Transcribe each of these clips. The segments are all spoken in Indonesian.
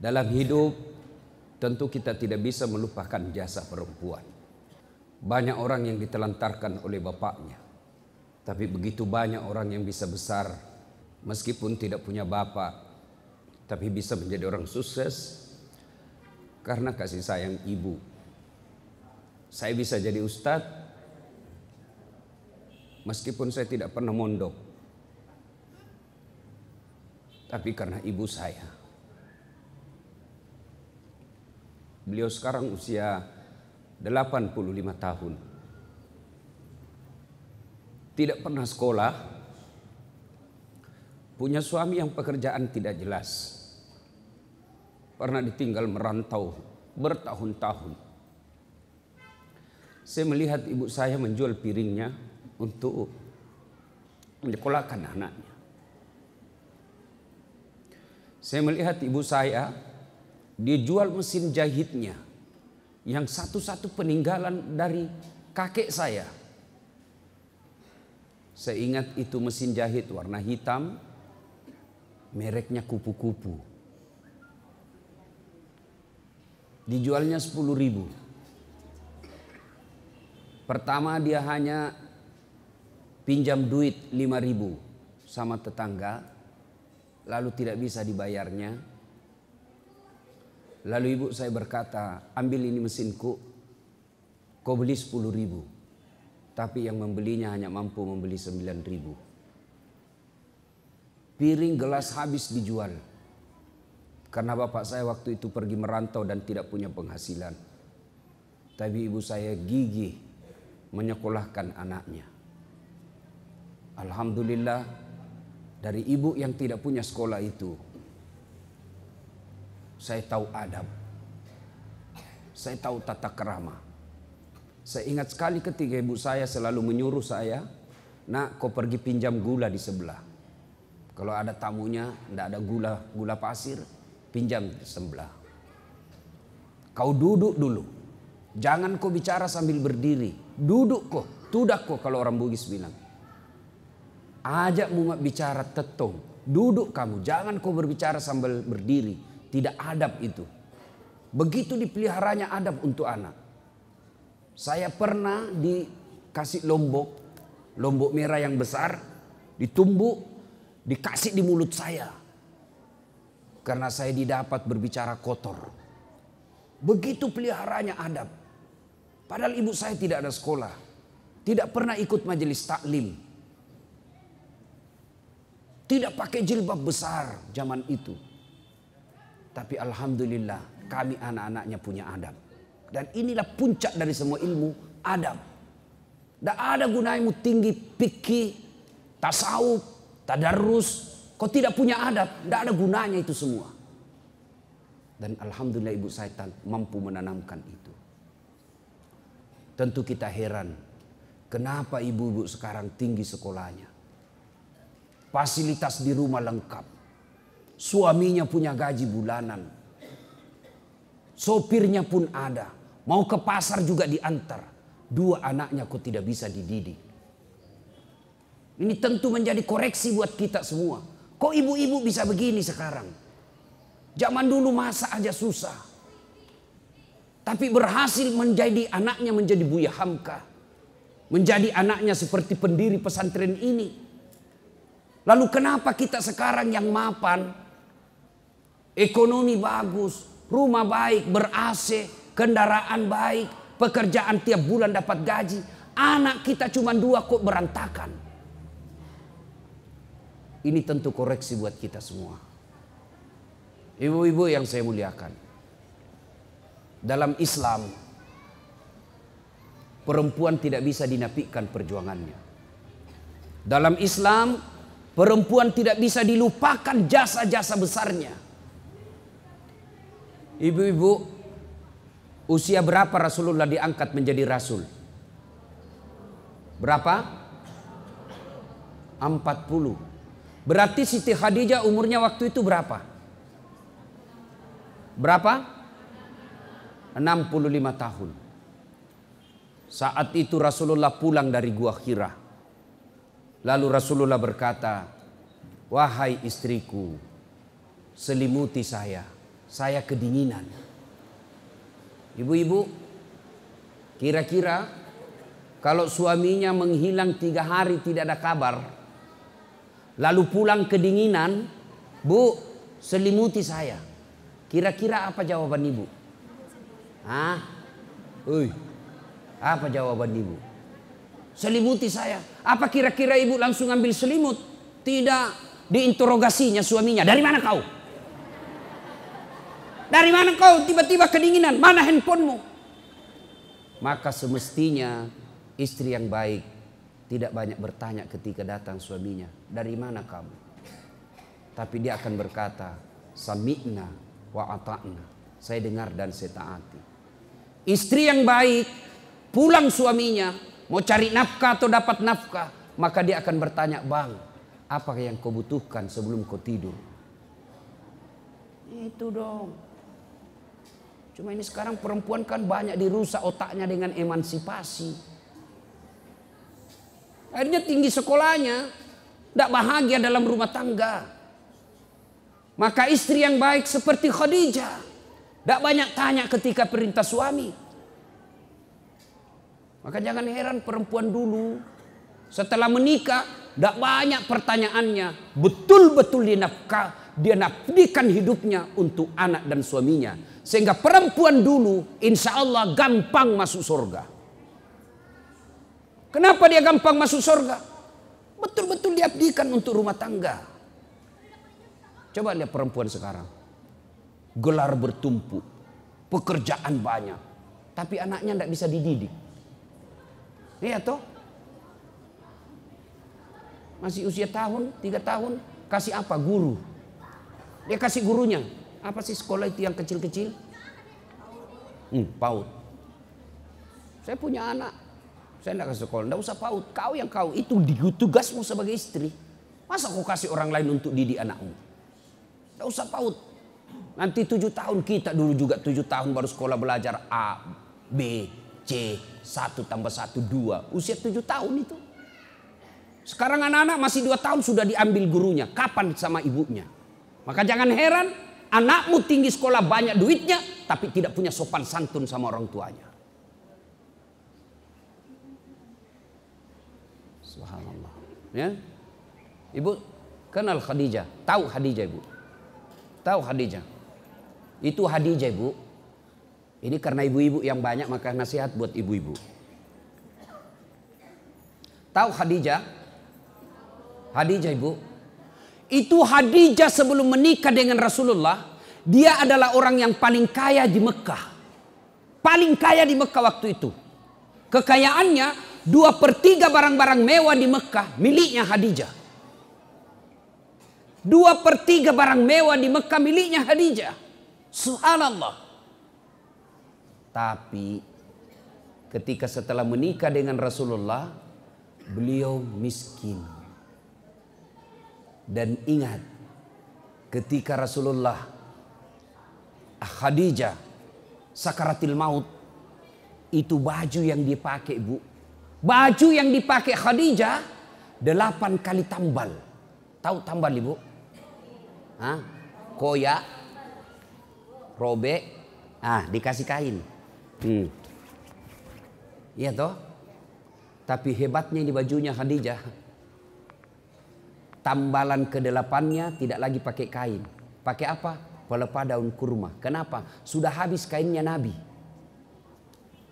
Dalam hidup tentu kita tidak bisa melupakan jasa perempuan. Banyak orang yang ditelantarkan oleh bapaknya, tapi begitu banyak orang yang bisa besar meskipun tidak punya bapak, tapi bisa menjadi orang sukses karena kasih sayang ibu. Saya bisa jadi ustadz meskipun saya tidak pernah mondok, tapi karena ibu saya. Beliau sekarang usia 85 tahun. Tidak pernah sekolah. Punya suami yang pekerjaan tidak jelas. Pernah ditinggal merantau bertahun-tahun. Saya melihat ibu saya menjual piringnya untuk menyekolahkan anaknya. Saya melihat ibu saya, dia jual mesin jahitnya yang satu-satu peninggalan dari kakek saya. Saya ingat itu mesin jahit warna hitam, mereknya kupu-kupu. Dijualnya 10.000. Pertama dia hanya pinjam duit 5.000 sama tetangga, lalu tidak bisa dibayarnya. Lalu ibu saya berkata, ambil ini mesinku, kau beli 10.000. Tapi yang membelinya hanya mampu membeli 9.000. Piring gelas habis dijual. Karena bapak saya waktu itu pergi merantau dan tidak punya penghasilan. Tapi ibu saya gigih menyekolahkan anaknya. Alhamdulillah dari ibu yang tidak punya sekolah itu, saya tahu adab. Saya tahu tata krama. Saya ingat sekali ketika ibu saya selalu menyuruh saya, nak kau pergi pinjam gula di sebelah. Kalau ada tamunya, tidak ada gula pasir, pinjam di sebelah. Kau duduk dulu. Jangan kau bicara sambil berdiri. Duduk kau, tudak kau kalau orang Bugis bilang. Ajak mumat bicara tetong. Duduk kamu, jangan kau berbicara sambil berdiri. Tidak adab itu. Begitu dipeliharanya adab untuk anak. Saya pernah dikasih lombok merah yang besar, ditumbuk, dikasih di mulut saya. Karena saya didapat berbicara kotor. Begitu peliharanya adab. Padahal ibu saya tidak ada sekolah. Tidak pernah ikut majelis taklim. Tidak pakai jilbab besar zaman itu. Tapi alhamdulillah kami anak-anaknya punya adab. Dan inilah puncak dari semua ilmu, adab. Tidak ada gunanya tinggi fikih, tasawuf, tadarrus. Kau tidak punya adab, tidak ada gunanya itu semua. Dan alhamdulillah ibu saya mampu menanamkan itu. Tentu kita heran, kenapa ibu-ibu sekarang tinggi sekolahnya. Fasilitas di rumah lengkap. Suaminya punya gaji bulanan. Sopirnya pun ada. Mau ke pasar juga diantar. 2 anaknya kok tidak bisa dididik. Ini tentu menjadi koreksi buat kita semua. Kok ibu-ibu bisa begini sekarang? Zaman dulu masa aja susah. Tapi berhasil menjadi anaknya menjadi Buya Hamka. Menjadi anaknya seperti pendiri pesantren ini. Lalu kenapa kita sekarang yang mapan? Ekonomi bagus, rumah baik, ber-AC, kendaraan baik, pekerjaan tiap bulan dapat gaji. Anak kita cuma 2 kok berantakan. Ini tentu koreksi buat kita semua. Ibu-ibu yang saya muliakan. Dalam Islam, perempuan tidak bisa dinafikan perjuangannya. Dalam Islam, perempuan tidak bisa dilupakan jasa-jasa besarnya. Ibu-ibu, usia berapa Rasulullah diangkat menjadi Rasul? Berapa? 40. Berarti Siti Khadijah umurnya waktu itu berapa? Berapa? 65 tahun. Saat itu Rasulullah pulang dari Gua Hira. Lalu Rasulullah berkata, "Wahai istriku, selimuti saya. saya kedinginan. Ibu-ibu, kira-kira kalau suaminya menghilang 3 hari tidak ada kabar, lalu pulang kedinginan, Bu, selimuti saya. Kira-kira apa jawaban ibu? Hah? Apa jawaban ibu? Selimuti saya. Apa kira-kira ibu langsung ambil selimut? Tidak, diinterogasinya suaminya. Dari mana kau? Dari mana kau tiba-tiba kedinginan? Mana handphonemu? Maka semestinya istri yang baik tidak banyak bertanya ketika datang suaminya, dari mana kamu? Tapi dia akan berkata, sami'na wa ata'na. Saya dengar dan saya taati. Istri yang baik, pulang suaminya, mau cari nafkah atau dapat nafkah, maka dia akan bertanya, bang, apa yang kau butuhkan sebelum kau tidur? Itu dong. Cuma ini sekarang perempuan kan banyak dirusak otaknya dengan emansipasi. Akhirnya tinggi sekolahnya, tidak bahagia dalam rumah tangga. Maka istri yang baik seperti Khadijah, tidak banyak tanya ketika perintah suami. Maka jangan heran perempuan dulu setelah menikah tidak banyak pertanyaannya. Betul-betul dia nafdikan hidupnya untuk anak dan suaminya. Sehingga perempuan dulu insya Allah gampang masuk surga. Kenapa dia gampang masuk surga? Betul-betul diabdikan untuk rumah tangga. Coba lihat perempuan sekarang. Gelar bertumpuk. Pekerjaan banyak. Tapi anaknya tidak bisa dididik. Iya toh? Masih usia 3 tahun. Kasih apa? Guru. Dia kasih gurunya. Apa sih sekolah itu yang kecil-kecil? PAUD. Saya punya anak. Saya tidak kasih sekolah. Tidak usah PAUD. Kau yang kau. Itu tugasmu sebagai istri. Masa kau kasih orang lain untuk didik anakmu? Tidak usah PAUD. Nanti 7 tahun. Kita dulu juga 7 tahun baru sekolah belajar A, B, C. 1 tambah 1, 2. Usia 7 tahun itu. Sekarang anak-anak masih 2 tahun sudah diambil gurunya. Kapan sama ibunya? Maka jangan heran. Anakmu tinggi sekolah banyak duitnya, tapi tidak punya sopan santun sama orang tuanya. Subhanallah. Ya, ibu kenal Khadijah, tahu Khadijah ibu, tahu Khadijah. Itu Khadijah ibu. Ini karena ibu-ibu yang banyak maka nasihat buat ibu-ibu. Tahu Khadijah? Khadijah ibu. Itu Khadijah sebelum menikah dengan Rasulullah, dia adalah orang yang paling kaya di Mekah. Paling kaya di Mekah waktu itu. Kekayaannya 2/3 barang-barang mewah di Mekah miliknya Khadijah. 2/3 barang mewah di Mekah miliknya Khadijah. Subhanallah. Tapi ketika setelah menikah dengan Rasulullah, beliau miskin. Dan ingat, ketika Rasulullah Khadijah sakaratil maut, itu baju yang dipakai bu, baju yang dipakai Khadijah 8 kali tambal. Tahu tambal ibu? Hah? Koyak, robek, dikasih kain. Iya toh? Tapi hebatnya di bajunya Khadijah, tambalan ke-8-nya tidak lagi pakai kain. Pakai apa? Pelepah daun kurma. Kenapa? Sudah habis kainnya Nabi.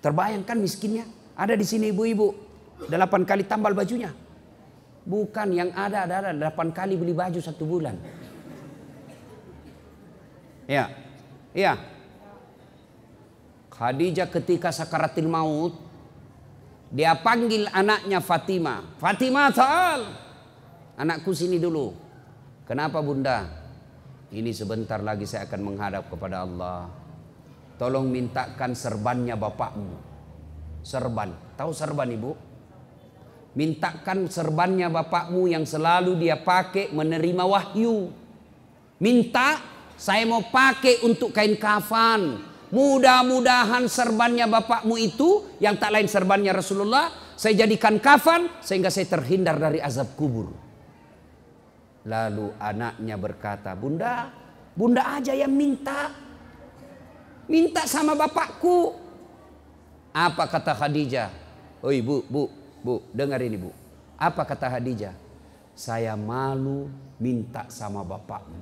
Terbayangkan miskinnya? Ada di sini ibu-ibu. 8 kali tambal bajunya. Bukan yang ada 8 kali beli baju 1 bulan. Ya. Iya. Khadijah ketika sakaratil maut, dia panggil anaknya Fatimah. Fatimah ta'al. Anakku sini dulu. Kenapa bunda? Ini sebentar lagi saya akan menghadap kepada Allah. Tolong mintakan serbannya bapakmu. Serban. Tahu serban ibu? Mintakan serbannya bapakmu yang selalu dia pakai menerima wahyu. Minta, saya mau pakai untuk kain kafan. Mudah-mudahan serbannya bapakmu itu, yang tak lain serbannya Rasulullah, saya jadikan kafan sehingga saya terhindar dari azab kubur. Lalu anaknya berkata, bunda aja yang minta. Minta sama bapakku. Apa kata Khadijah? Oi bu, dengar ini bu. Apa kata Khadijah? Saya malu minta sama bapakmu.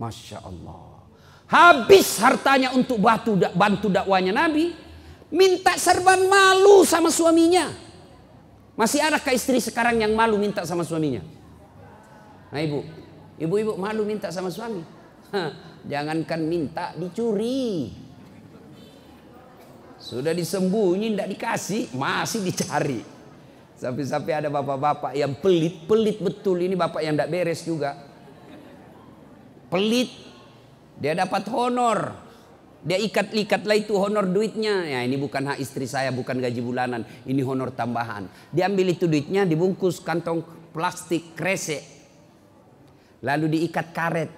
Masya Allah. Habis hartanya untuk bantu dakwanya Nabi. Minta serban malu sama suaminya. Masih adakah istri sekarang yang malu minta sama suaminya? Nah ibu-ibu malu minta sama suami. Jangankan minta, dicuri. Sudah disembunyi, tidak dikasih, masih dicari. Sampai-sampai ada bapak-bapak yang pelit betul. Ini bapak yang tidak beres juga. Pelit. Dia dapat honor. Dia ikat-ikatlah itu honor duitnya. Ya ini bukan hak istri saya, bukan gaji bulanan. Ini honor tambahan. Diambil itu duitnya, dibungkus kantong plastik kresek. Lalu diikat karet.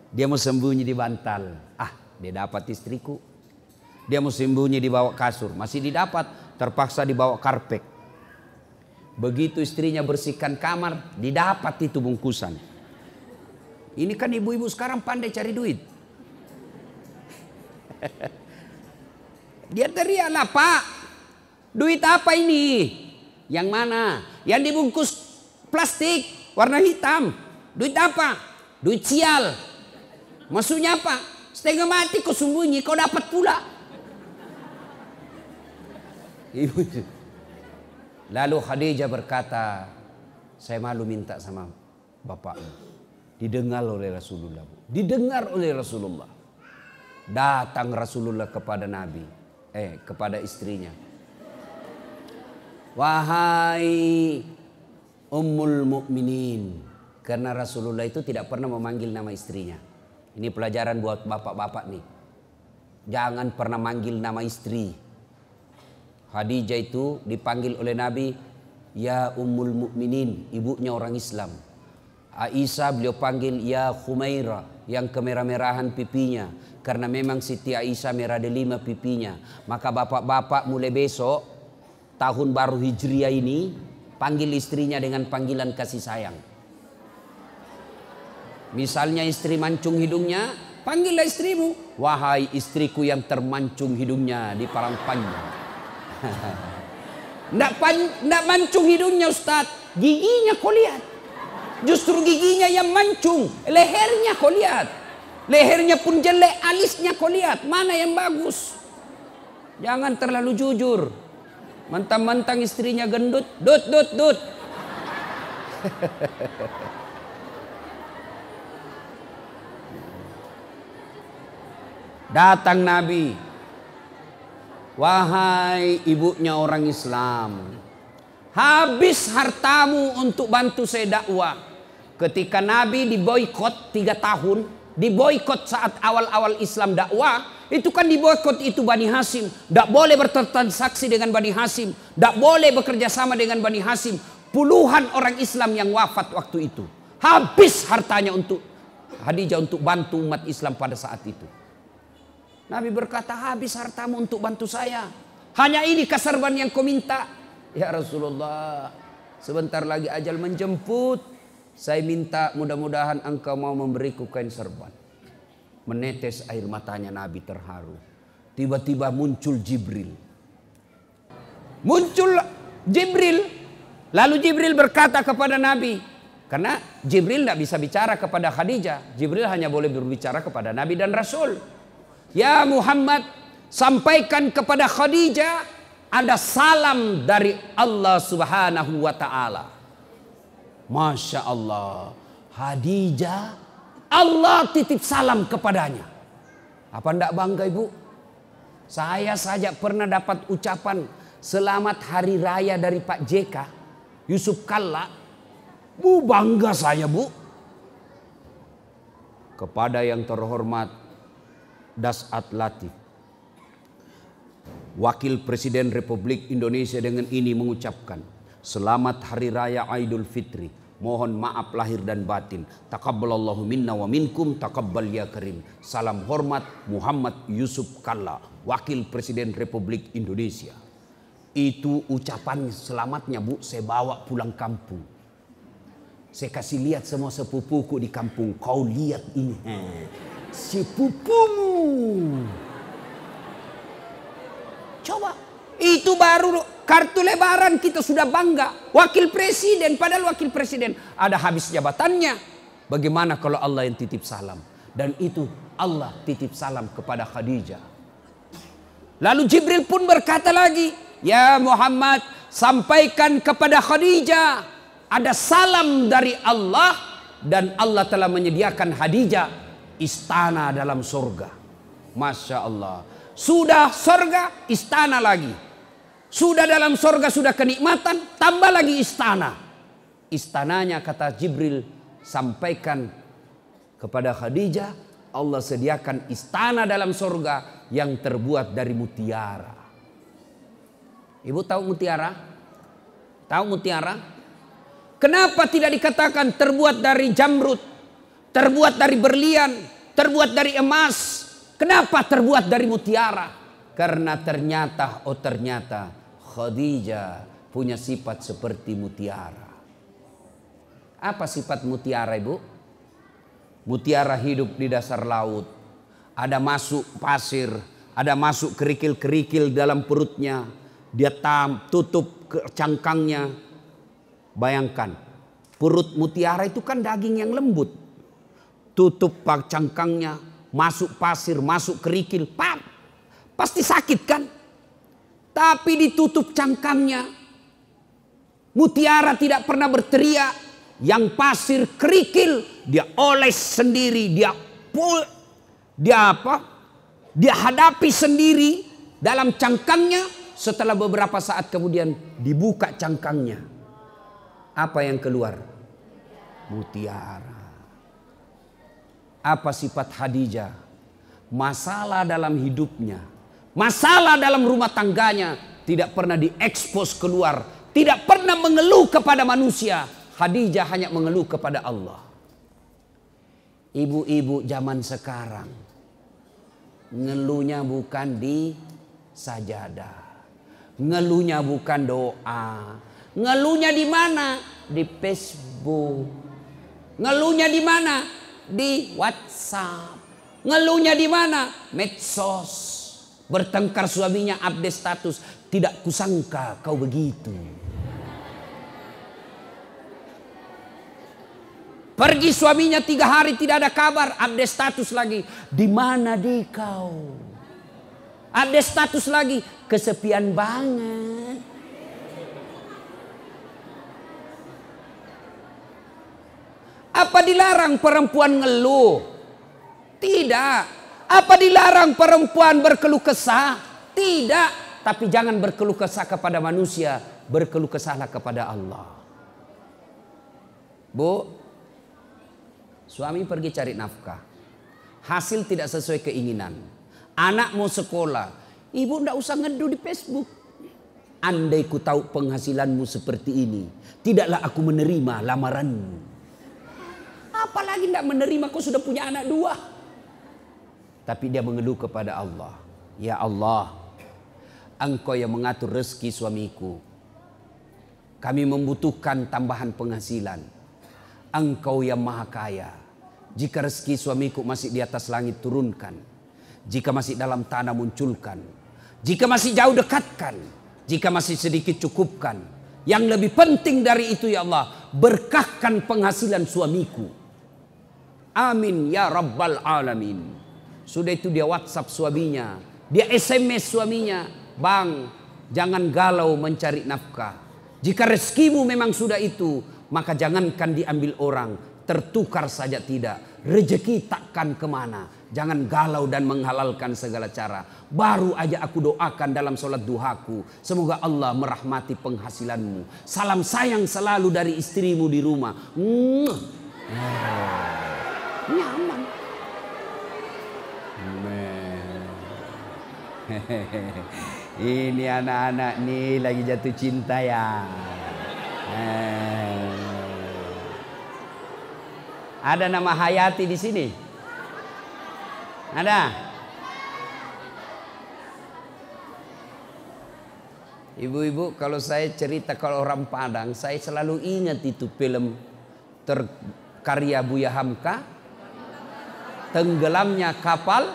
Dia mau sembunyi di bantal. Dia dapat istriku. Dia mau sembunyi di bawah kasur. Masih didapat. Terpaksa dibawa karpet. Begitu istrinya bersihkan kamar, didapat itu bungkusan. Ini kan ibu-ibu sekarang pandai cari duit. Dia teriaklah, Pak, duit apa ini? Yang mana? Yang dibungkus plastik warna hitam. Duit apa? Duit sial. Maksudnya apa? Setengah mati kau sembunyi, kau dapat pula. Lalu Khadijah berkata, saya malu minta sama bapakmu. Didengar oleh Rasulullah. Didengar oleh Rasulullah. Datang Rasulullah kepada Nabi. Kepada istrinya. Wahai Ummul Mukminin. Karena Rasulullah itu tidak pernah memanggil nama istrinya. Ini pelajaran buat bapak-bapak nih. Jangan pernah manggil nama istri. Khadijah itu dipanggil oleh Nabi, ya Ummul Mukminin, ibunya orang Islam. Aisyah beliau panggil ya Khumaira, yang kemerah-merahan pipinya. Karena memang Siti Aisyah merah delima pipinya. Maka bapak-bapak mulai besok, tahun baru Hijriah ini, panggil istrinya dengan panggilan kasih sayang. Misalnya istri mancung hidungnya, panggillah istrimu. Wahai istriku yang termancung hidungnya di parang panjang. Nggak mancung hidungnya Ustaz, giginya kau lihat. Justru giginya yang mancung, lehernya kau lihat. Lehernya pun jelek, alisnya kau lihat. Mana yang bagus? Jangan terlalu jujur. Mentang-mentang istrinya gendut, dut. Datang Nabi. Wahai ibunya orang Islam, habis hartamu untuk bantu saya dakwah. Ketika Nabi diboikot 3 tahun, diboikot saat awal-awal Islam dakwah, itu kan diboikot itu Bani Hashim. Tidak boleh bertransaksi dengan Bani Hashim, tidak boleh bekerja sama dengan Bani Hashim. Puluhan orang Islam yang wafat waktu itu. Habis hartanya untuk Khadijah untuk bantu umat Islam pada saat itu. Nabi berkata, habis hartamu untuk bantu saya. Hanya ini serban yang kau minta. Ya Rasulullah, sebentar lagi ajal menjemput. Saya minta mudah-mudahan engkau mau memberiku kain serban. Menetes air matanya Nabi terharu. Tiba-tiba muncul Jibril. Lalu Jibril berkata kepada Nabi. Karena Jibril tidak bisa bicara kepada Khadijah. Jibril hanya boleh berbicara kepada Nabi dan Rasul. Ya Muhammad, sampaikan kepada Khadijah ada salam dari Allah Subhanahu wa Ta'ala. Masya Allah, Khadijah, Allah titip salam kepadanya. Apa enggak bangga ibu? Saya saja pernah dapat ucapan selamat hari raya dari Pak JK, Yusuf Kalla. Bu, bangga saya bu. Kepada yang terhormat Dasat Latif, Wakil Presiden Republik Indonesia, dengan ini mengucapkan selamat Hari Raya Idul Fitri. Mohon maaf lahir dan batin. Taqabbalallahu minna wa minkum, taqabbal ya karim. Salam hormat Muhammad Yusuf Kalla, Wakil Presiden Republik Indonesia. Itu ucapan selamatnya bu, saya bawa pulang kampung. Saya kasih lihat semua sepupuku di kampung. Kau lihat ini. sepupumu. Coba, itu baru kartu lebaran kita sudah bangga. Wakil presiden, padahal wakil presiden ada habis jabatannya. Bagaimana kalau Allah yang titip salam? Dan itu Allah titip salam kepada Khadijah. Lalu Jibril pun berkata lagi, ya Muhammad, sampaikan kepada Khadijah, ada salam dari Allah dan Allah telah menyediakan Khadijah istana dalam surga. Masya Allah. Sudah surga, istana lagi. Sudah dalam surga, sudah kenikmatan, tambah lagi istana. Istananya kata Jibril, sampaikan kepada Khadijah, Allah sediakan istana dalam surga yang terbuat dari mutiara. Ibu tahu mutiara? Tahu mutiara? Kenapa tidak dikatakan terbuat dari jamrud, terbuat dari berlian, terbuat dari emas? Kenapa terbuat dari mutiara? Karena ternyata Khadijah punya sifat seperti mutiara. Apa sifat mutiara, Ibu? Mutiara hidup di dasar laut. Ada masuk pasir, ada masuk kerikil-kerikil dalam perutnya. Dia tutup cangkangnya. Bayangkan, perut mutiara itu kan daging yang lembut. Tutup cangkangnya, masuk pasir, masuk kerikil, pasti sakit kan? Tapi ditutup cangkangnya. Mutiara tidak pernah berteriak. Yang pasir kerikil dia oles sendiri, dia hadapi sendiri dalam cangkangnya. Setelah beberapa saat kemudian dibuka cangkangnya. Apa yang keluar? Mutiara. Apa sifat Khadijah? Masalah dalam hidupnya, masalah dalam rumah tangganya tidak pernah diekspos keluar, tidak pernah mengeluh kepada manusia. Khadijah hanya mengeluh kepada Allah. Ibu-ibu zaman sekarang ngeluhnya bukan di sajadah, ngeluhnya bukan doa, ngeluhnya di mana? Di Facebook. Ngeluhnya di mana? Di WhatsApp. Ngeluhnya di mana? Medsos. Bertengkar suaminya update status. Tidak kusangka kau begitu. Pergi suaminya 3 hari tidak ada kabar, update status lagi. Di mana di kau? Update status lagi, kesepian banget. Apa dilarang perempuan ngeluh? Tidak. Apa dilarang perempuan berkeluh kesah? Tidak. Tapi jangan berkeluh kesah kepada manusia, berkeluh kesahlah kepada Allah. Bu, suami pergi cari nafkah, hasil tidak sesuai keinginan. Anak mau sekolah, ibu tidak usah ngeduh di Facebook. Andai ku tahu penghasilanmu seperti ini, tidaklah aku menerima lamaranmu. Apalagi tidak menerima, kau sudah punya anak 2. Tapi dia mengeluh kepada Allah. Ya Allah, Engkau yang mengatur rezeki suamiku. Kami membutuhkan tambahan penghasilan. Engkau yang maha kaya. Jika rezeki suamiku masih di atas langit, turunkan. Jika masih dalam tanah, munculkan. Jika masih jauh, dekatkan. Jika masih sedikit, cukupkan. Yang lebih penting dari itu ya Allah, berkahkan penghasilan suamiku. Amin ya Rabbal Alamin. Sudah itu dia WhatsApp suaminya, dia SMS suaminya, bang, jangan galau mencari nafkah. Jika rezekimu memang sudah itu, maka jangankan diambil orang, tertukar saja tidak. Rezeki takkan kemana. Jangan galau dan menghalalkan segala cara. Baru aja aku doakan dalam sholat duhaku, semoga Allah merahmati penghasilanmu. Salam sayang selalu dari istrimu di rumah. Nyaman. Ini anak-anak nih lagi jatuh cinta ya. Ada nama Hayati di sini? Ada? Ibu-ibu, kalau saya cerita kalau orang Padang, saya selalu ingat itu film karya Buya Hamka, tenggelamnya kapal.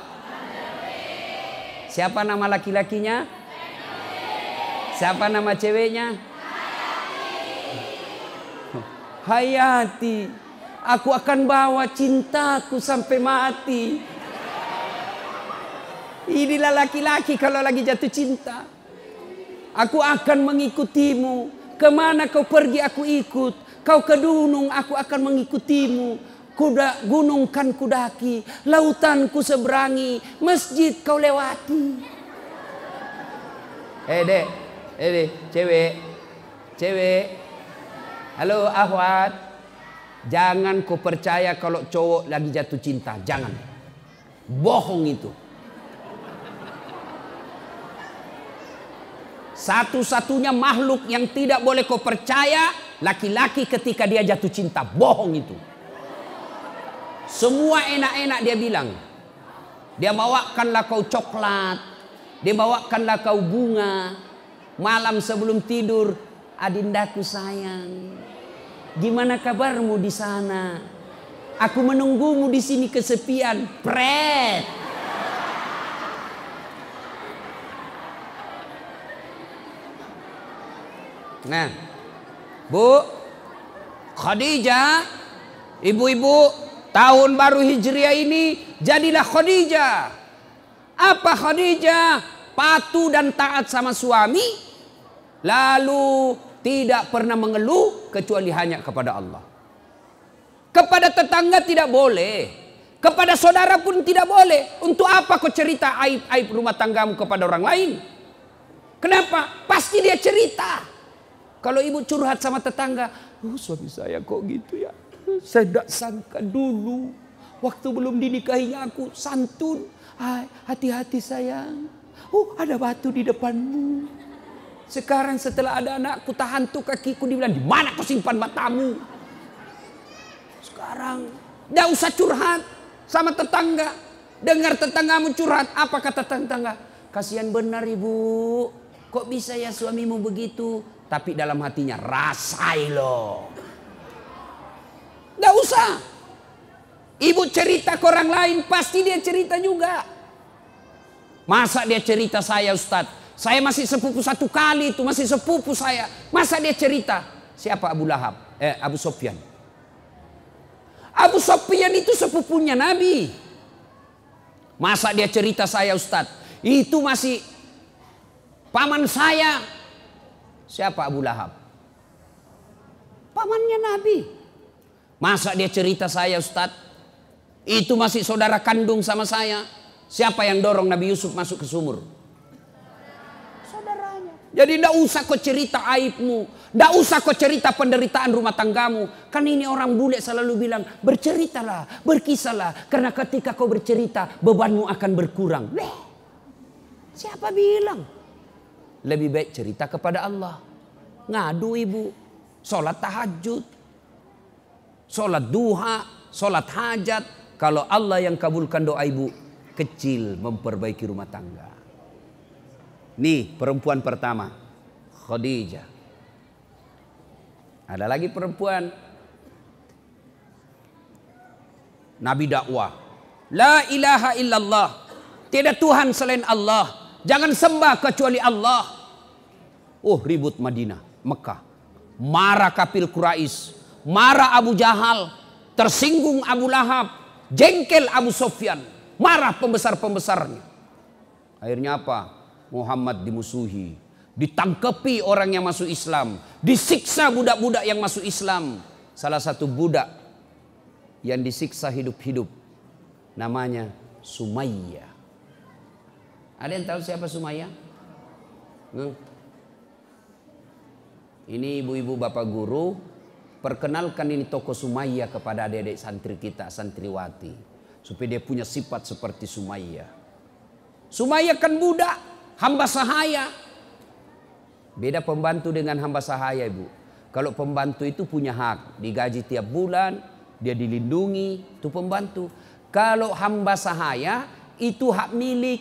Siapa nama laki-lakinya? Siapa nama ceweknya? Hayati. Aku akan bawa cintaku sampai mati. Inilah laki-laki kalau lagi jatuh cinta. Aku akan mengikutimu. Kemana kau pergi aku ikut. Kau ke gunung aku akan mengikutimu. Gunung kan kudaki. Lautan ku seberangi. Masjid kau lewati. Dek. Cewek. Halo Ahwat. Jangan kau percaya kalau cowok lagi jatuh cinta. Jangan. Bohong itu. Satu-satunya makhluk yang tidak boleh kau percaya, laki-laki ketika dia jatuh cinta. Bohong itu. Semua enak-enak dia bilang. Dia bawakanlah kau coklat. Dia bawakanlah kau bunga. Malam sebelum tidur, adindaku sayang. Gimana kabarmu di sana? Aku menunggumu di sini kesepian. Pret. Nah, Bu Khadijah, ibu-ibu tahun baru Hijriah ini jadilah Khadijah. Apa Khadijah? Patuh dan taat sama suami, lalu tidak pernah mengeluh kecuali hanya kepada Allah. Kepada tetangga tidak boleh, kepada saudara pun tidak boleh. Untuk apa kau cerita aib-aib rumah tanggamu kepada orang lain? Kenapa? Pasti dia cerita. Kalau ibu curhat sama tetangga, suami saya kok gitu ya. Saya tidak sangka dulu, waktu belum dinikahinya aku santun. Hati-hati sayang. Ada batu di depanmu. Sekarang setelah ada anakku tahan tuh kakiku, dibilang di mana kau simpan matamu? Sekarang tidak usah curhat sama tetangga. Dengar tetanggamu curhat, apa kata tetangga? Kasihan benar ibu, kok bisa ya suamimu begitu? Tapi dalam hatinya rasai loh. Tidak usah. Ibu cerita ke orang lain, pasti dia cerita juga. Masa dia cerita saya Ustadz? Saya masih sepupu satu kali itu, masih sepupu saya. Masa dia cerita? Siapa Abu Lahab? Abu Sofyan. Abu Sofyan itu sepupunya Nabi. Masa dia cerita saya Ustadz? Itu masih paman saya. Siapa Abu Lahab? Pamannya Nabi. Masa dia cerita saya Ustadz? Itu masih saudara kandung sama saya. Siapa yang dorong Nabi Yusuf masuk ke sumur? Jadi tidak usah kau cerita aibmu. Tidak usah kau cerita penderitaan rumah tanggamu. Kan ini orang bule selalu bilang, berceritalah, berkisahlah. Karena ketika kau bercerita, bebanmu akan berkurang. Siapa bilang? Lebih baik cerita kepada Allah. Ngadu ibu. Sholat tahajud. Sholat duha. Sholat hajat. Kalau Allah yang kabulkan doa ibu, kecil memperbaiki rumah tangga. Nih perempuan pertama, Khadijah. Ada lagi perempuan, Nabi dakwah. La ilaha illallah. Tiada Tuhan selain Allah. Jangan sembah kecuali Allah. Ribut Madinah, Mekah. Marah kafir Quraisy. Marah Abu Jahal. Tersinggung Abu Lahab. Jengkel Abu Sofyan. Marah pembesar-pembesarnya. Akhirnya apa? Muhammad dimusuhi, ditangkapi orang yang masuk Islam, disiksa budak-budak yang masuk Islam. Salah satu budak yang disiksa hidup-hidup namanya Sumayyah. Ada yang tahu siapa Sumayyah? Ini ibu-ibu bapak guru, perkenalkan ini tokoh Sumayyah kepada adik-adik santri kita, santriwati, supaya dia punya sifat seperti Sumayyah. Sumayyah kan budak, hamba sahaya. Beda pembantu dengan hamba sahaya ibu. Kalau pembantu itu punya hak, digaji tiap bulan, dia dilindungi, itu pembantu. Kalau hamba sahaya itu hak milik,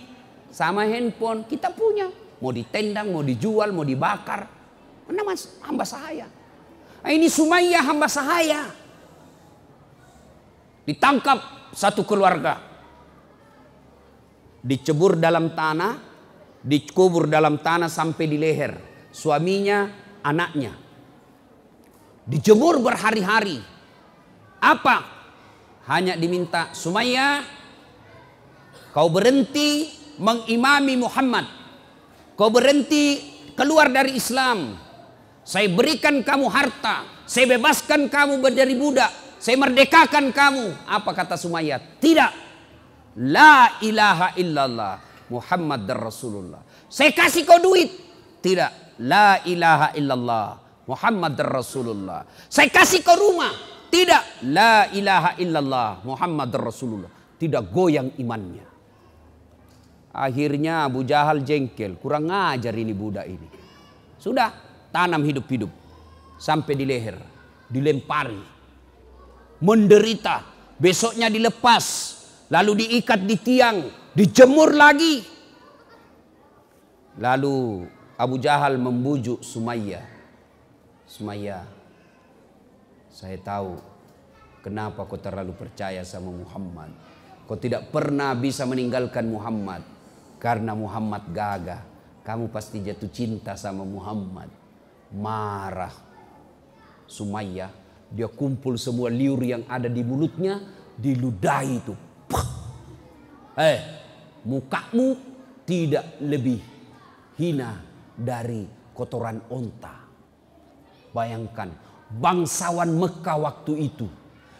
sama handphone kita punya. Mau ditendang, mau dijual, mau dibakar. Mana hamba sahaya. Nah, ini Sumayyah hamba sahaya. Ditangkap satu keluarga. dicebur dalam tanah, dikubur dalam tanah sampai di leher. Suaminya, anaknya. Dijemur berhari-hari. Apa? Hanya diminta, Sumayyah, kau berhenti mengimami Muhammad. Kau berhenti keluar dari Islam. Saya berikan kamu harta. Saya bebaskan kamu dari budak. Saya merdekakan kamu. Apa kata Sumayyah? Tidak. La ilaha illallah Muhammad Rasulullah. Saya kasih kau duit. Tidak. La ilaha illallah Muhammad Rasulullah. Saya kasih kau rumah. Tidak. La ilaha illallah Muhammad Rasulullah. Tidak goyang imannya. Akhirnya Abu Jahal jengkel. Kurang ngajar ini budak ini. Sudah tanam hidup-hidup. Sampai di leher. Dilempari. Menderita. Besoknya dilepas. Lalu diikat di tiang. Dijemur lagi. Lalu Abu Jahal membujuk Sumayyah. Sumayyah, saya tahu kenapa kau terlalu percaya sama Muhammad. Kau tidak pernah bisa meninggalkan Muhammad. Karena Muhammad gagah. Kamu pasti jatuh cinta sama Muhammad. Marah Sumayyah. Dia kumpul semua liur yang ada di mulutnya. Diludahi itu. Mukamu tidak lebih hina dari kotoran onta. Bayangkan bangsawan Mekah waktu itu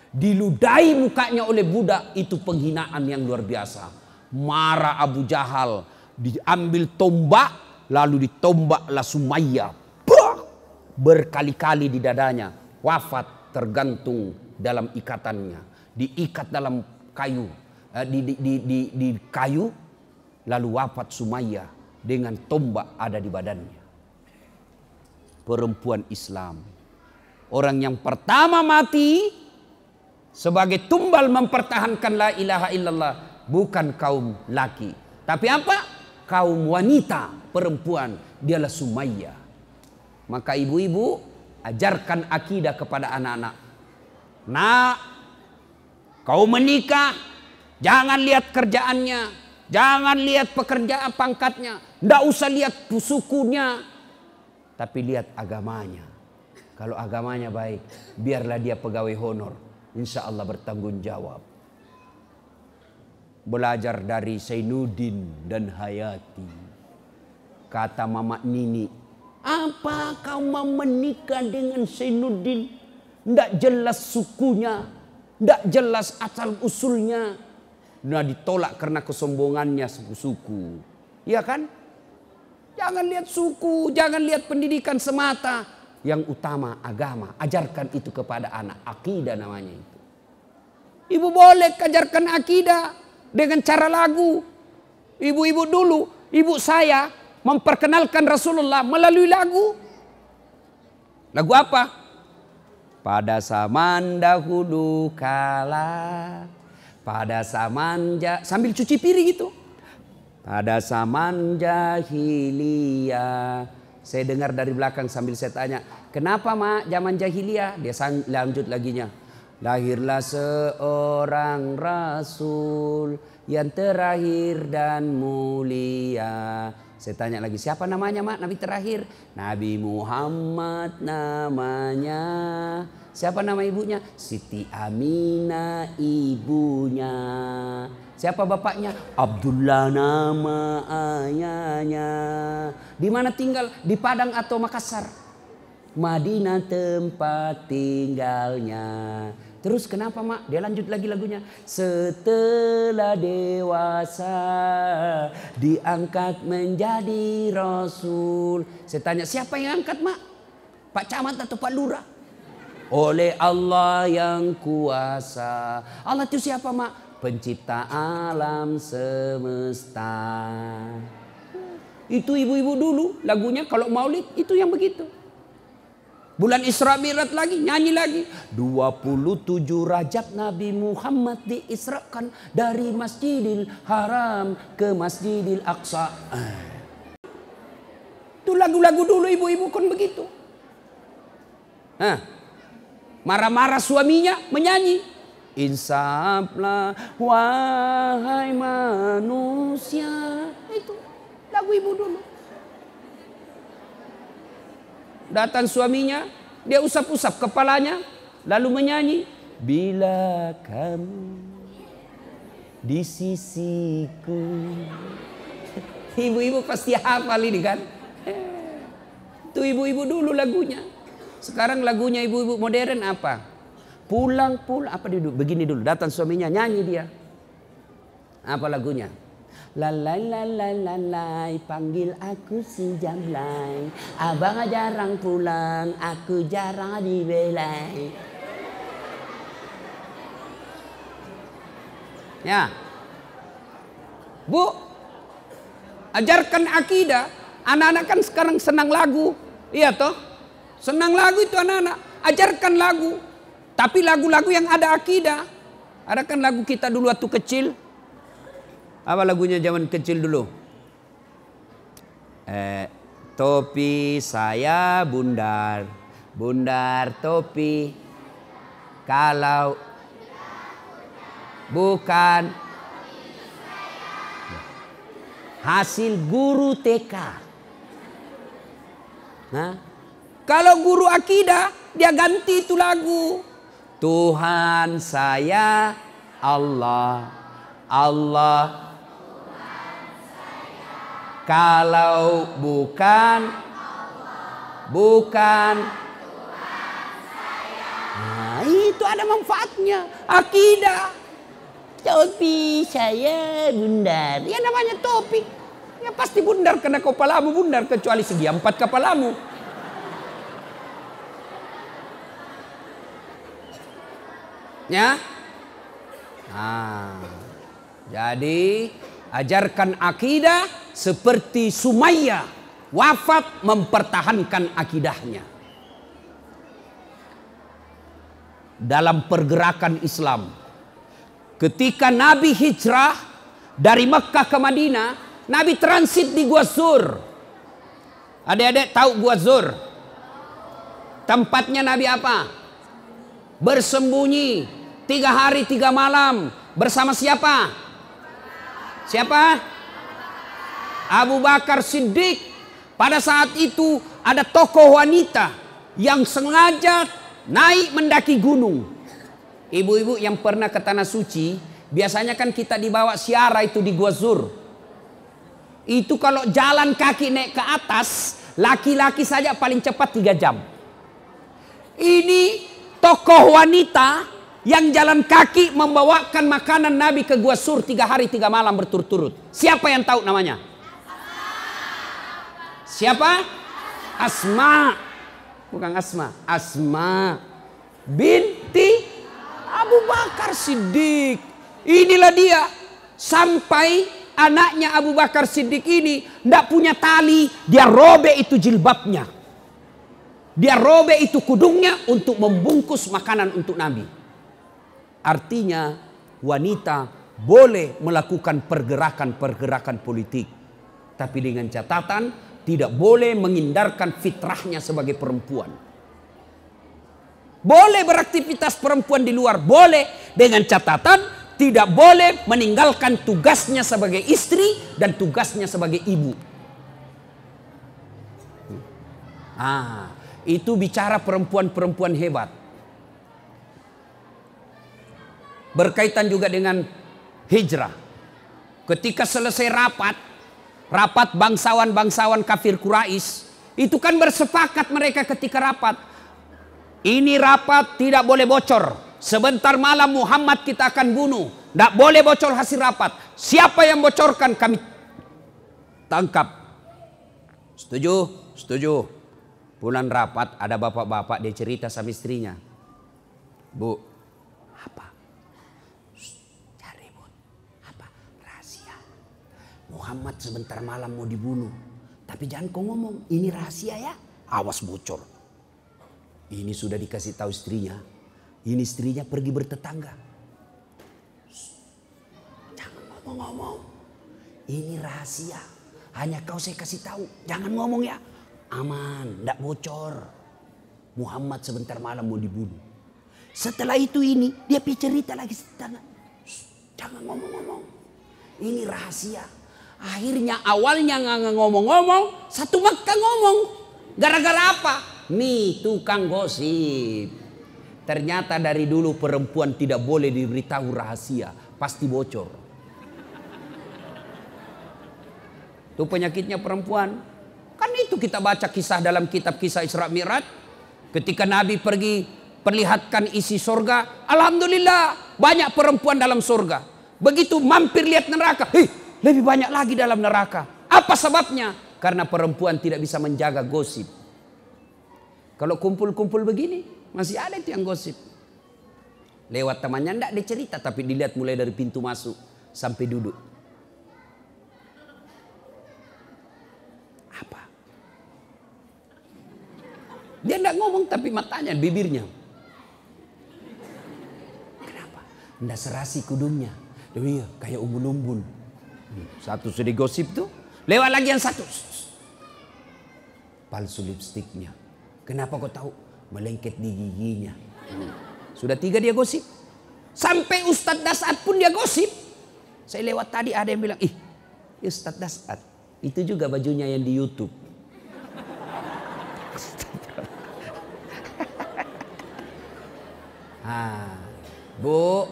diludahi mukanya oleh budak, itu penghinaan yang luar biasa. Marah Abu Jahal, diambil tombak lalu ditombaklah Sumayyah. Berkali-kali di dadanya, wafat tergantung dalam ikatannya, diikat dalam kayu, di kayu, lalu wafat Sumayyah dengan tombak ada di badannya. Perempuan Islam, orang yang pertama mati sebagai tumbal mempertahankan la ilaha illallah, bukan kaum laki, tapi apa? Kaum wanita, perempuan, dialah Sumayyah. Maka ibu-ibu, ajarkan akidah kepada anak-anak. Nak, kau menikah, jangan lihat kerjaannya, jangan lihat pekerjaan pangkatnya, ndak usah lihat sukunya, tapi lihat agamanya. Kalau agamanya baik, biarlah dia pegawai honor. Insya Allah bertanggung jawab. Belajar dari Zainuddin dan Hayati. Kata Mama Nini, apa kau mau menikah dengan Zainuddin? Ndak jelas sukunya, ndak jelas asal usulnya. Nah, ditolak karena kesombongannya suku. Iya kan? Jangan lihat suku, jangan lihat pendidikan semata. Yang utama agama. Ajarkan itu kepada anak. Akidah namanya itu. Ibu boleh ajarkan akidah dengan cara lagu. Ibu-ibu dulu, ibu saya memperkenalkan Rasulullah melalui lagu. Lagu apa? Pada zaman dahulu kala, pada zaman sambil cuci piring itu. Pada zaman jahiliyah. Saya dengar dari belakang sambil saya tanya, kenapa mak zaman jahiliyah? Dia lanjut laginya. Lahirlah seorang rasul yang terakhir dan mulia. Saya tanya lagi, siapa namanya mak nabi terakhir? Nabi Muhammad namanya. Siapa nama ibunya? Siti Aminah ibunya. Siapa bapaknya? Abdullah nama ayahnya. Di mana tinggal? Di Padang atau Makassar? Madinah tempat tinggalnya. Terus kenapa mak? Dia lanjut lagi lagunya. Setelah dewasa diangkat menjadi Rasul. Saya tanya, siapa yang angkat mak? Pak Camat atau Pak Lurah? Oleh Allah yang kuasa. Allah itu siapa mak? Pencipta alam semesta. Itu ibu-ibu dulu lagunya kalau maulid itu yang begitu. Bulan Isra Mi'raj lagi nyanyi lagi. 27 Rajab Nabi Muhammad diisrakan dari Masjidil Haram ke Masjidil Aqsa. Itu lagu-lagu dulu ibu-ibu kan begitu. Marah-marah suaminya menyanyi. Insaflah wahai manusia, manusia. Itu lagu ibu dulu. Datang suaminya, dia usap-usap kepalanya, lalu menyanyi, bila kamu di sisiku. Ibu-ibu pasti hafal ini kan. Itu ibu-ibu dulu lagunya. Sekarang lagunya ibu-ibu modern apa? Pulang, apa dulu? Begini dulu, datang suaminya nyanyi dia. Apa lagunya? Lalai lalai lalai, panggil aku si Jamlai. Abang jarang pulang, aku jarang dibelai. Ya, Bu, ajarkan akidah. Anak-anak kan sekarang senang lagu, iya toh? Senang lagu itu anak-anak. Ajarkan lagu, tapi lagu-lagu yang ada akidah. Ada kan lagu kita dulu waktu kecil. Apa lagunya zaman kecil dulu? Topi saya bundar, bundar topi. Kalau bukan hasil guru TK. Nah, kalau guru akidah dia ganti itu lagu. Tuhan saya Allah, Allah. Kalau bukan, bukan. Nah, itu ada manfaatnya. Akidah. Topi saya bundar. Ya namanya topi. Ya pasti bundar karena kepalamu bundar. Kecuali segi 4 kepalamu. Ya. Nah, jadi ajarkan akidah seperti Sumayyah wafat mempertahankan akidahnya. Dalam pergerakan Islam. Ketika Nabi hijrah dari Mekah ke Madinah, Nabi transit di Gua Zur. Adik-adik tahu Gua Zur? Tempatnya Nabi apa? Bersembunyi 3 hari 3 malam bersama siapa? Siapa? Abu Bakar Siddiq. Pada saat itu ada tokoh wanita yang sengaja naik mendaki gunung. Ibu-ibu yang pernah ke Tanah Suci, biasanya kan kita dibawa ziarah itu di Gua Zur. Itu kalau jalan kaki naik ke atas, laki-laki saja paling cepat 3 jam. Ini tokoh wanita yang jalan kaki membawakan makanan Nabi ke Gua Zur 3 hari 3 malam berturut-turut. Siapa yang tahu namanya? Siapa? Asma. Bukan Asma. Asma binti Abu Bakar Siddiq. Inilah dia. Sampai anaknya Abu Bakar Siddiq ini tidak punya tali. Dia robek itu jilbabnya. Dia robek itu kudungnya untuk membungkus makanan untuk Nabi. Artinya wanita boleh melakukan pergerakan-pergerakan politik. Tapi dengan catatan tidak boleh menghindarkan fitrahnya sebagai perempuan. Boleh beraktivitas perempuan di luar, boleh, dengan catatan tidak boleh meninggalkan tugasnya sebagai istri dan tugasnya sebagai ibu. Itu bicara perempuan-perempuan hebat. Berkaitan juga dengan hijrah. Ketika selesai rapat bangsawan-bangsawan kafir Quraisy, itu kan bersepakat mereka ketika rapat. Ini rapat tidak boleh bocor. Sebentar malam Muhammad kita akan bunuh. Tidak boleh bocor hasil rapat. Siapa yang bocorkan kami tangkap. Setuju? Setuju. Pulang rapat ada bapak-bapak dia cerita sama istrinya. Bu, apa? Cari bu. Apa? Rahasia. Muhammad sebentar malam mau dibunuh. Tapi jangan kau ngomong. Ini rahasia ya. Awas bocor. Ini sudah dikasih tahu istrinya. Ini istrinya pergi bertetangga. Jangan ngomong-ngomong. Ini rahasia. Hanya kau saya kasih tahu. Jangan ngomong ya. Aman, tidak bocor. Muhammad sebentar malam mau dibunuh. Setelah itu ini dia cerita lagi tetangga. Jangan ngomong-ngomong. Ini rahasia. Akhirnya awalnya nggak ngomong-ngomong, satu Makkah ngomong. Gara-gara apa? Nih tukang gosip. Ternyata dari dulu perempuan tidak boleh diberitahu rahasia, pasti bocor. Itu penyakitnya perempuan. Kan itu kita baca kisah dalam kitab kisah Isra Mi'raj. Ketika Nabi pergi perlihatkan isi surga, alhamdulillah banyak perempuan dalam surga. Begitu mampir lihat neraka, lebih banyak lagi dalam neraka. Apa sebabnya? Karena perempuan tidak bisa menjaga gosip. Kalau kumpul-kumpul begini, masih ada itu yang gosip. Lewat temannya enggak dicerita, tapi dilihat mulai dari pintu masuk sampai duduk. Apa? Dia enggak ngomong tapi matanya, bibirnya. Kenapa? Enggak serasi kudungnya. Iya, kayak umbun-umbun. Satu sudah gosip tuh, lewat lagi yang satu. Palsu lipstiknya. Kenapa kau tahu? Melengket di giginya. Sudah 3 dia gosip. Sampai Ustadz Dasat pun dia gosip. Saya lewat tadi ada yang bilang, Ustadz Dasat itu juga bajunya yang di YouTube. Bu,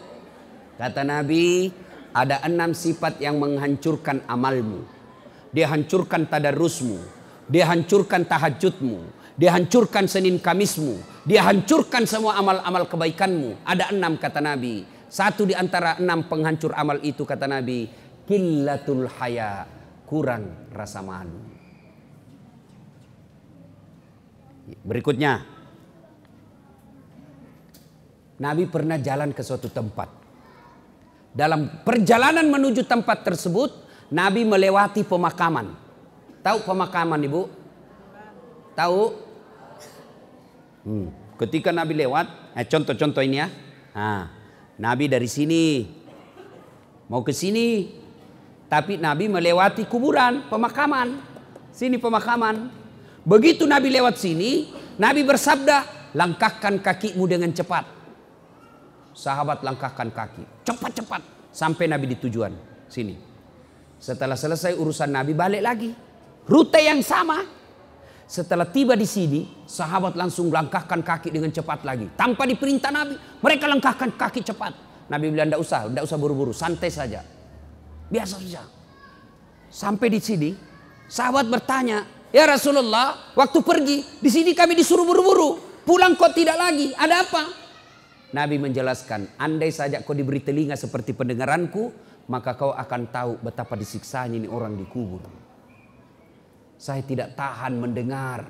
kata Nabi, ada 6 sifat yang menghancurkan amalmu. Dia hancurkan tadarusmu, dia hancurkan tahajudmu, dia hancurkan Senin Kamismu, dia hancurkan semua amal-amal kebaikanmu. Ada 6 kata Nabi. Satu di antara 6 penghancur amal itu kata Nabi, qillatul haya, kurang rasa malu. Berikutnya, Nabi pernah jalan ke suatu tempat. Dalam perjalanan menuju tempat tersebut, Nabi melewati pemakaman. Tahu pemakaman, Ibu? Tahu? Ketika Nabi lewat, contoh-contoh ini ya. Nabi dari sini mau ke sini, tapi Nabi melewati kuburan, pemakaman. Sini pemakaman. Begitu Nabi lewat sini, Nabi bersabda, langkahkan kakimu dengan cepat. Sahabat langkahkan kaki, cepat-cepat sampai Nabi di tujuan sini. Setelah selesai urusan Nabi balik lagi, rute yang sama. Setelah tiba di sini, sahabat langsung langkahkan kaki dengan cepat lagi, tanpa diperintah Nabi. Mereka langkahkan kaki cepat. Nabi bilang tidak usah buru-buru, santai saja, biasa saja. Sampai di sini, sahabat bertanya, ya Rasulullah, waktu pergi di sini kami disuruh buru-buru, pulang kok tidak lagi, ada apa? Nabi menjelaskan, andai saja kau diberi telinga seperti pendengaranku, maka kau akan tahu betapa disiksanya ini orang dikubur. Saya tidak tahan mendengar,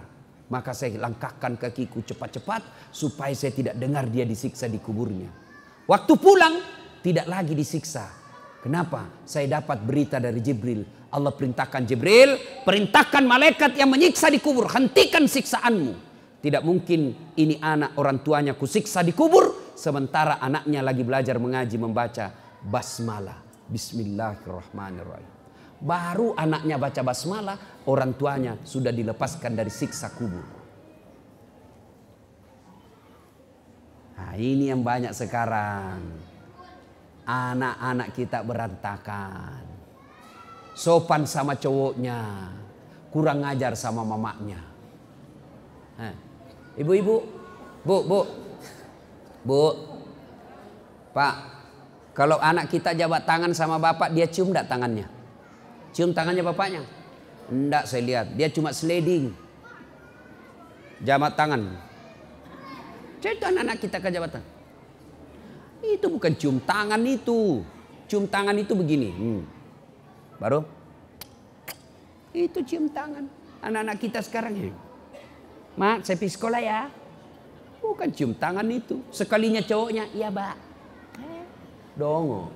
maka saya langkahkan kakiku cepat-cepat supaya saya tidak dengar dia disiksa di kuburnya. Waktu pulang tidak lagi disiksa. Kenapa? Saya dapat berita dari Jibril. Allah perintahkan Jibril, perintahkan malaikat yang menyiksa di kubur, hentikan siksaanmu. Tidak mungkin ini anak orang tuanya kusiksa di kubur, sementara anaknya lagi belajar mengaji membaca basmalah. Bismillahirrahmanirrahim. Baru anaknya baca basmalah, orang tuanya sudah dilepaskan dari siksa kubur. Nah, ini yang banyak sekarang. Anak-anak kita berantakan. Sopan sama cowoknya, kurang ngajar sama mamanya. Ibu-ibu, Bu, Pak, kalau anak kita jabat tangan sama bapak, dia cium enggak tangannya? Cium tangannya bapaknya? Enggak, saya lihat. Dia cuma sliding. Jabat tangan. Itu anak-anak kita ke jabatan. Itu bukan cium tangan itu. Cium tangan itu begini. Baru. Itu cium tangan. Anak-anak kita sekarang ini. Mak, saya pergi sekolah ya. Bukan cium tangan itu. Sekalinya cowoknya, iya Mbak. Dongo.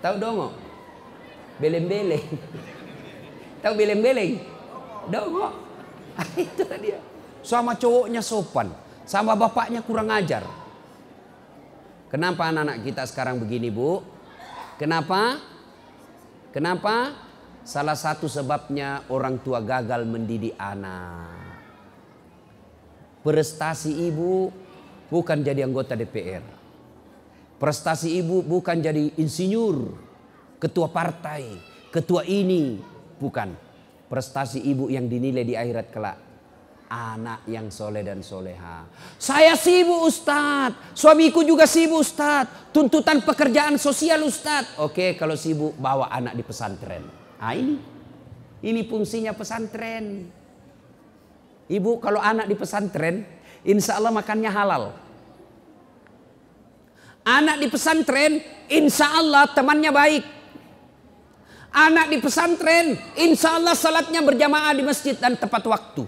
Tahu dongo? Beleng-beleng. Tahu beleng-beleng? Dongo. Itu dia. Sama cowoknya sopan. Sama bapaknya kurang ajar. Kenapa anak-anak kita sekarang begini, Bu? Kenapa? Salah satu sebabnya orang tua gagal mendidik anak. Prestasi ibu bukan jadi anggota DPR. Prestasi ibu bukan jadi insinyur. ketua partai, ketua ini. Bukan. Prestasi ibu yang dinilai di akhirat kelak. Anak yang soleh dan soleha. Saya sibuk Ustadz. Suamiku juga sibuk Ustadz. Tuntutan pekerjaan sosial Ustadz. Oke, kalau sibuk bawa anak di pesantren. Nah ini fungsinya pesantren. Ibu kalau anak di pesantren, insya Allah makannya halal. Anak di pesantren, insya Allah temannya baik. Anak di pesantren, insya Allah salatnya berjamaah di masjid dan tepat waktu.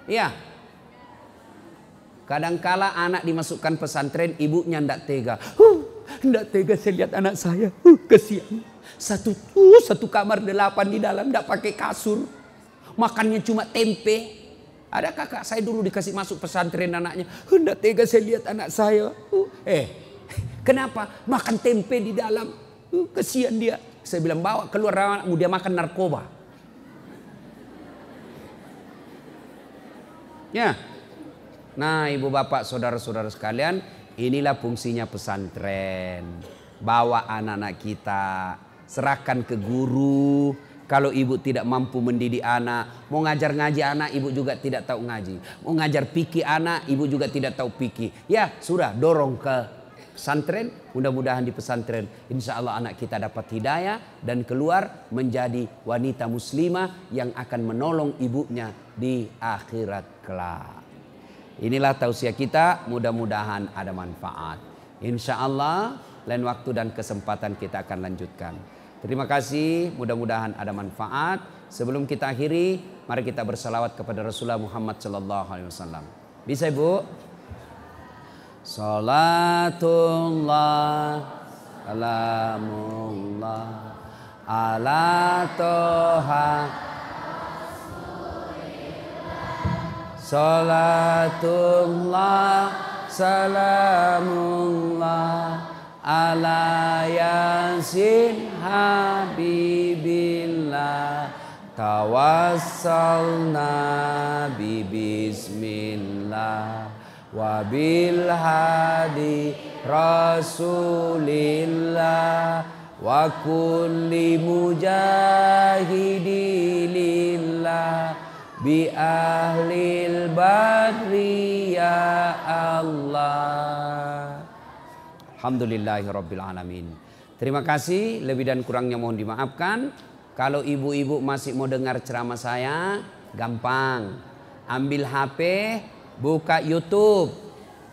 Ya, kadangkala anak dimasukkan pesantren, ibunya ndak tega. Ndak tega saya lihat anak saya, kesian. Satu kamar 8 di dalam, ndak pakai kasur, makannya cuma tempe. Ada kakak saya dulu dikasih masuk pesantren anaknya, ndak tega saya lihat anak saya. Kenapa? Makan tempe di dalam, kesian dia. Saya bilang bawa keluar anakmu, dia makan narkoba. Ya, nah ibu bapak saudara-saudara sekalian, inilah fungsinya pesantren. Bawa anak-anak kita, serahkan ke guru. Kalau ibu tidak mampu mendidik anak, mau ngajar ngaji anak, ibu juga tidak tahu ngaji. Mau ngajar fikih anak, ibu juga tidak tahu fikih. Ya sudah, dorong ke pesantren. Mudah-mudahan di pesantren, insya Allah anak kita dapat hidayah dan keluar menjadi wanita muslimah yang akan menolong ibunya di akhirat kelak. Inilah tausiah kita, mudah-mudahan ada manfaat. Insya Allah lain waktu dan kesempatan kita akan lanjutkan. Terima kasih, mudah-mudahan ada manfaat. Sebelum kita akhiri, mari kita bersalawat kepada Rasulullah Muhammad SAW. Bisa ibu? Salatullah, salamullah, ala toha. Salatullah, salamullah, ala yasin habibillah. Tawassalna bi bismillah wa bil hadi rasulillah wa kulli mujahidilillah bi ahlil badri ya Allah. Alhamdulillahirabbil alamin. Terima kasih, lebih dan kurangnya mohon dimaafkan. Kalau ibu-ibu masih mau dengar ceramah saya, gampang. Ambil HP, buka YouTube,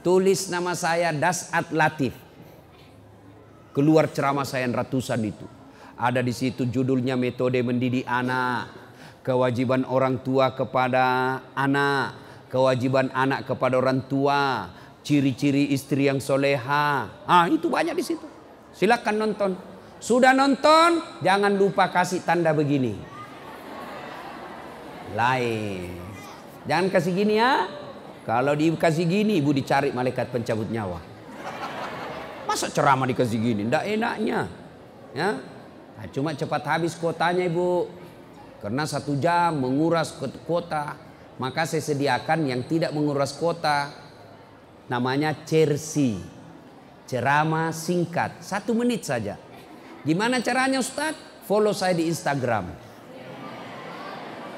tulis nama saya Das'at Latif. Keluar ceramah saya ratusan itu. Ada di situ judulnya metode mendidik anak, kewajiban orang tua kepada anak, kewajiban anak kepada orang tua, ciri-ciri istri yang soleha. Itu banyak di situ. Silakan nonton. Sudah nonton, jangan lupa kasih tanda begini. Like. Jangan kasih gini ya. Kalau dikasih gini, ibu dicari malaikat pencabut nyawa. Masa ceramah dikasih gini? Nggak enaknya. Ya. Nah, cuma cepat habis kuotanya ibu. Karena 1 jam menguras kuota. Maka saya sediakan yang tidak menguras kuota. Namanya cersi. Ceramah singkat. 1 menit saja. Gimana caranya Ustadz? Follow saya di Instagram.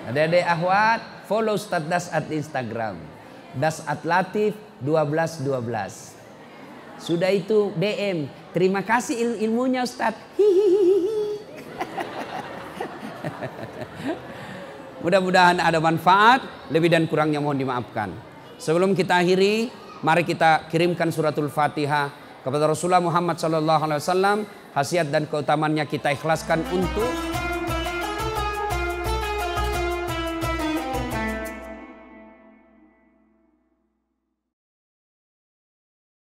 Adik-adik akhwat, follow Ustadz Das'at di Instagram. Das'at Latif 1212. Sudah itu DM. Terima kasih ilmunya Ustadz. Mudah-mudahan ada manfaat. Lebih dan kurangnya mohon dimaafkan. Sebelum kita akhiri, mari kita kirimkan suratul Fatihah kepada Rasulullah Muhammad SAW. Khasiat dan keutamannya kita ikhlaskan untuk